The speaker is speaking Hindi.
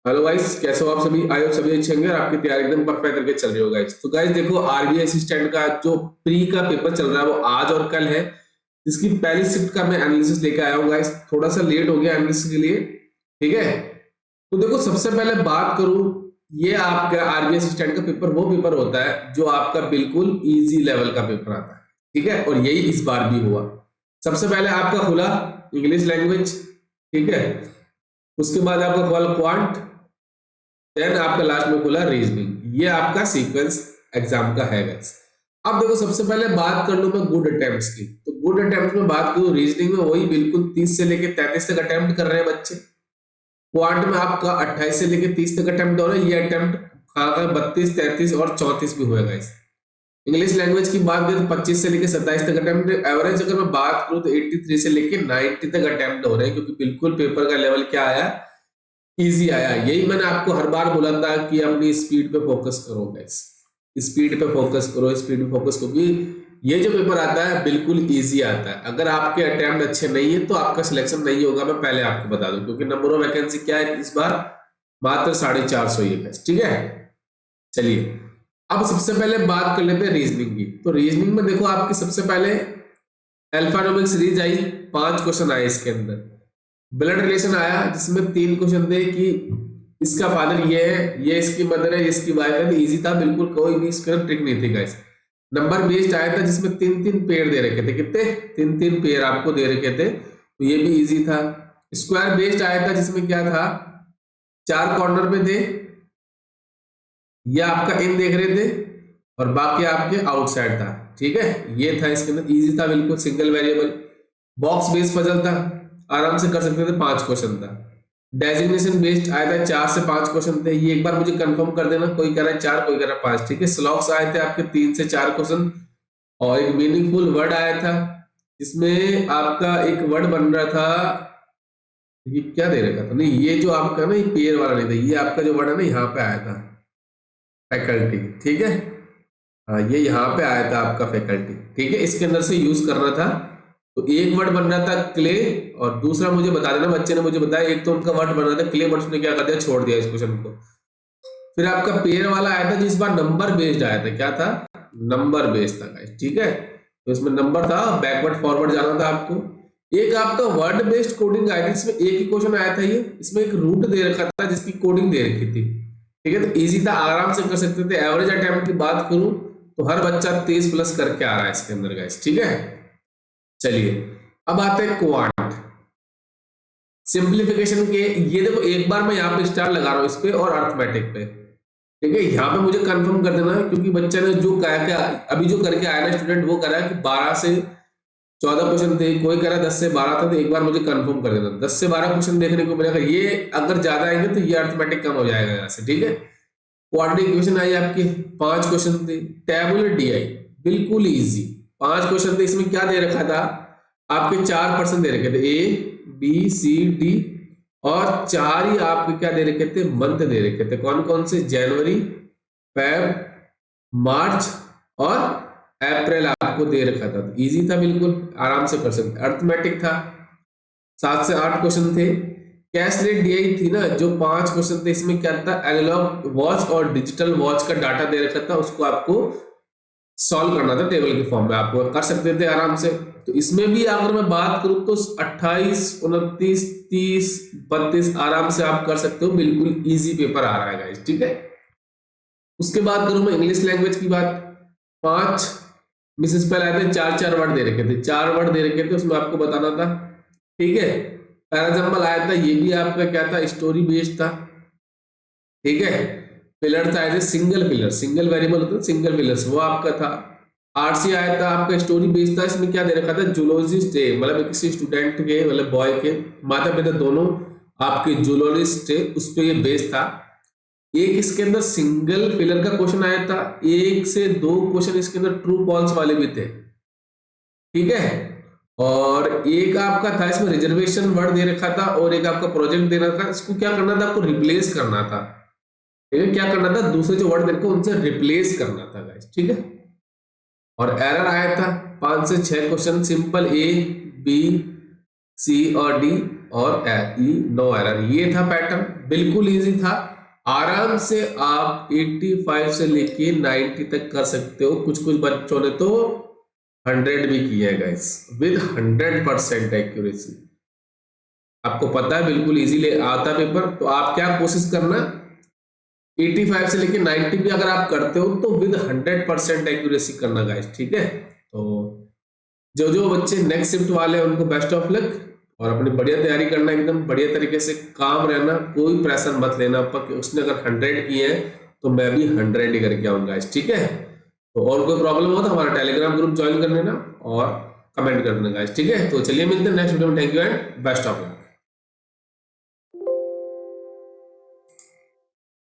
हेलो गाइस, कैसे हो आप सभी? आई होप सभी अच्छे होंगे और आपकी तैयारी एकदम परफेक्ट करके चल रही हो गाइस। तो गाइस देखो, आरबीआई असिस्टेंट का जो प्री का पेपर चल रहा है वो आज और कल है। जिसकी पहली शिफ्ट का मैं एनालिसिस लेके आया हूँ गाइस। थोड़ा सा लेट हो गया एनालिसिस के लिए, ठीक है। तो देखो, सबसे पहले बात करूं, ये आपका आरबीआई असिस्टेंट का पेपर वो पेपर होता है जो आपका बिल्कुल इजी लेवल का पेपर आता है, ठीक है। और यही इस बार भी हुआ। सबसे पहले आपका खुला इंग्लिश लैंग्वेज, ठीक है। उसके बाद आपका खुला क्वांट, देन आपका लास्ट में खुला रीजनिंग। ये आपका सीक्वेंस एग्जाम का है गाइस। अब देखो, सबसे पहले बात कर लूं मैं गुड अटेम्प्ट्स की। तो गुड अटेम्प्ट में बात करूं, रीजनिंग में वही बिल्कुल 30 से लेके 33 तक अटेम्प्ट कर रहे हैं बच्चे। क्वांट में आपका 28 से लेके 30 तक अटेम्प्ट हो रहा है। ये अटेम्प्ट खाकर 32, 33 और 34 भी हुएगा इस। इंग्लिश लैंग्वेज की बात करें तो 25 से लेके 27 तक अटेम्प्ट। एवरेज अगर मैं बात करूं तो 83 से लेके 90 तक अटेम्प्ट हो रहे हैं, क्योंकि बिल्कुल पेपर का लेवल क्या आया, इजी आया। यही मैंने आपको हर बार बोला था कि अपनी स्पीड पे फोकस करो गाइस। स्पीड पे फोकस करो, स्पीड पे फोकस करो, क्योंकि ये जो पेपर आता है बिल्कुल इजी आता है। अगर आपके अटेम्प्ट अच्छे नहीं है तो आपका सिलेक्शन नहीं होगा, मैं पहले आपको बता दूं। क्योंकि नंबर ऑफ वैकेंसी क्या है इस बार, मात्र 450 ही है, ठीक है। चलिए, अब सबसे पहले बात कर लेते हैं रीजनिंग की। तो रीजनिंग में देखो, आपकी सबसे पहले अल्फान्यूमेरिक सीरीज आई। 5 क्वेश्चन आए इसके अंदर। ब्लड रिलेशन आया, जिसमें 3 क्वेश्चन थे कि इसका फादर ये है, ये इसकी मदर है, ये इसकी वाइफ है। तो इजी था बिल्कुल, कोई भी इसका ट्रिक नहीं थी गाइस। नंबर बेस्ड आया था, जिसमें 3-3 पेयर दे रखे थे। कितने? 3-3 पेयर आपको दे रखे थे, तो ये भी इजी था। स्क्वायर बेस्ड आया था, जिसमें क्या था, 4 कॉर्नर पे थे, ये आपका इन देख रहे थे और बाकी आपके आउटसाइड था, ठीक है। ये था इसके अंदर, इजी था बिल्कुल, single variable. Box based puzzle था, आराम से कर सकते थे, 5 क्वेश्चन था। डेजिग्नेशन बेस्ड आया था, 4 से 5 क्वेश्चन थे। ये एक बार मुझे कंफर्म कर देना, कोई कह रहा है 4, कोई कह रहा है 5, ठीक है। स्लॉक्स आए थे आपके 3 से 4 क्वेश्चन। और एक मीनिंगफुल वर्ड आया था, जिसमें आपका एक वर्ड बन रहा था, ये क्या दे रखा था, नहीं ये जो आपका ना, ये पेयर वाला नहीं था, ये आपका जो वर्ड है ना, यहाँ पे आया था, फैकल्टी, ठीक है। हाँ, ये यहाँ पे आया था आपका फैकल्टी, ठीक है। इसके अंदर से यूज करना था। तो एक वर्ड बन रहा था क्ले, और दूसरा मुझे बता देना, बच्चे ने मुझे बताया, एक तो उनका वर्ड बन रहा था क्ले, बट उसने क्या कर दिया, छोड़ दिया इस क्वेश्चन को। फिर आपका पेयर वाला आया था, जिस बार नंबर बेस्ड आया था। क्या था? नंबर बेस्ड था गाइस, ठीक है। तो इसमें नंबर था, बैकवर्ड फॉरवर्ड जाना था आपको। एक आपका वर्ड बेस्ड कोडिंग आई थी, इसमें एक ही क्वेश्चन आया था। ये इसमें एक रूट दे रखा था, जिसकी कोडिंग दे रखी थी, ठीक है। तो इजी था, आराम से कर सकते थे। एवरेज अटेम्प्ट की बात करूं तो हर बच्चा 30 प्लस करके आ रहा है इसके अंदर गाइस, ठीक है। चलिए, अब आते हैं क्वांट सिंप्लीफिकेशन के। ये देखो, एक बार मैं यहाँ पे स्टार लगा रहा हूँ इस पे और अर्थमेटिक पे, ठीक है। यहाँ पे मुझे कंफर्म कर देना, क्योंकि बच्चे ने जो कहा कि अभी जो करके आया ना स्टूडेंट, वो कह रहा है कि 12 से 14 क्वेश्चन थे, कोई कह रहा है 10 से 12 था। तो एक बार मुझे कंफर्म कर देना, 10 से 12 क्वेश्चन देखने को मिलेगा। ये अगर ज्यादा आएंगे तो ये अर्थमेटिक कम हो जाएगा यहाँ से, ठीक है। क्वाड्रेटिक इक्वेशन आई आपकी, 5 क्वेश्चन थे। टेबुलर डीआई बिल्कुल इजी, 5 क्वेश्चन थे। इसमें क्या दे रखा था, आपके 4% दे रखे थे, ए बी सी डी, और 4 ही आपके क्या दे रखे थे, मंथ दे रखे थे। कौन कौन से? जनवरी, फेब, मार्च और अप्रैल आपको दे रखा था। तो इजी था बिल्कुल, आराम से कर सकते। अर्थमेटिक था, 7 से 8 क्वेश्चन थे। कैश रेट डीआई थी ना, जो 5 क्वेश्चन थे। इसमें क्या था, एनालॉग वॉच और डिजिटल वॉच का डाटा दे रखा था, उसको आपको सॉल्व करना था टेबल के फॉर्म में, आपको कर सकते थे आराम से। तो इसमें भी अगर मैं बात करूं तो 28, 29, 30, 32 आराम से आप कर सकते हो, बिल्कुल इजी पेपर आ रहा है गाइस, ठीक है। उसके बाद करूं मैं इंग्लिश लैंग्वेज की बात, 5 मिसेस पहले आए थे, 4-4 वर्ड दे रखे थे, 4 वर्ड दे रखे थे, उसमें आपको बताना था, ठीक है। पैराजम्बल आया था, ये भी आपका क्या था, स्टोरी बेस्ड था, ठीक है। पिलर था, सिंगल पिलर, सिंगल वेरिएबल होता है, सिंगल पिलर्स, वो आपका था। आरसी आया था आपका, स्टोरी बेस्ड था। इसमें क्या दे रखा था, जूलॉजिस्ट डे, मतलब किसी स्टूडेंट के, मतलब बॉय के माता पिता दोनों आपके जूलॉजिस्ट थे, उस पर ये बेस्ड था। एक इसके अंदर सिंगल पिलर का क्वेश्चन आया था, 1 से 2 क्वेश्चन इसके अंदर ट्रू फॉल्स वाले भी थे, ठीक है। और एक आपका था, इसमें रिजर्वेशन वर्ड दे रखा था, और एक आपका प्रोजेक्ट दे रखा था। इसको क्या करना था, आपको रिप्लेस करना था, ठीक है। क्या करना था, दूसरे जो वर्ड देखो उनसे रिप्लेस करना था गाइस, ठीक है। और एरर आया था 5 से 6 question, simple A B C और डी। और नो एरर। ये था पैटर्न, बिल्कुल इजी था। आराम से आप 85 से लेके 90 तक कर सकते हो। कुछ कुछ बच्चों ने तो 100 भी किया है गाइस, विद 100% एक्यूरेसी। आपको पता है बिल्कुल इजीली आता पेपर। तो आप क्या कोशिश करना, 85 से लेके 90 भी अगर आप करते हो तो विद 100% एक्यूरेसी करना गाइस, ठीक है। तो जो जो बच्चे नेक्स्ट शिफ्ट वाले हैं उनको बेस्ट ऑफ लक, और अपनी बढ़िया तैयारी करना, एकदम बढ़िया तरीके से काम रहना, कोई प्रेशर मत लेना पर कि उसने अगर 100 किए हैं तो मैं भी 100 ही करके आऊंगा, ठीक है। तो और कोई प्रॉब्लम हो तो हमारा टेलीग्राम ग्रुप ज्वाइन कर लेना और कमेंट कर देना गाइस, ठीक है। तो चलिए मिलते हैं नेक्स्ट वीडियो में। Thank you and best of luck.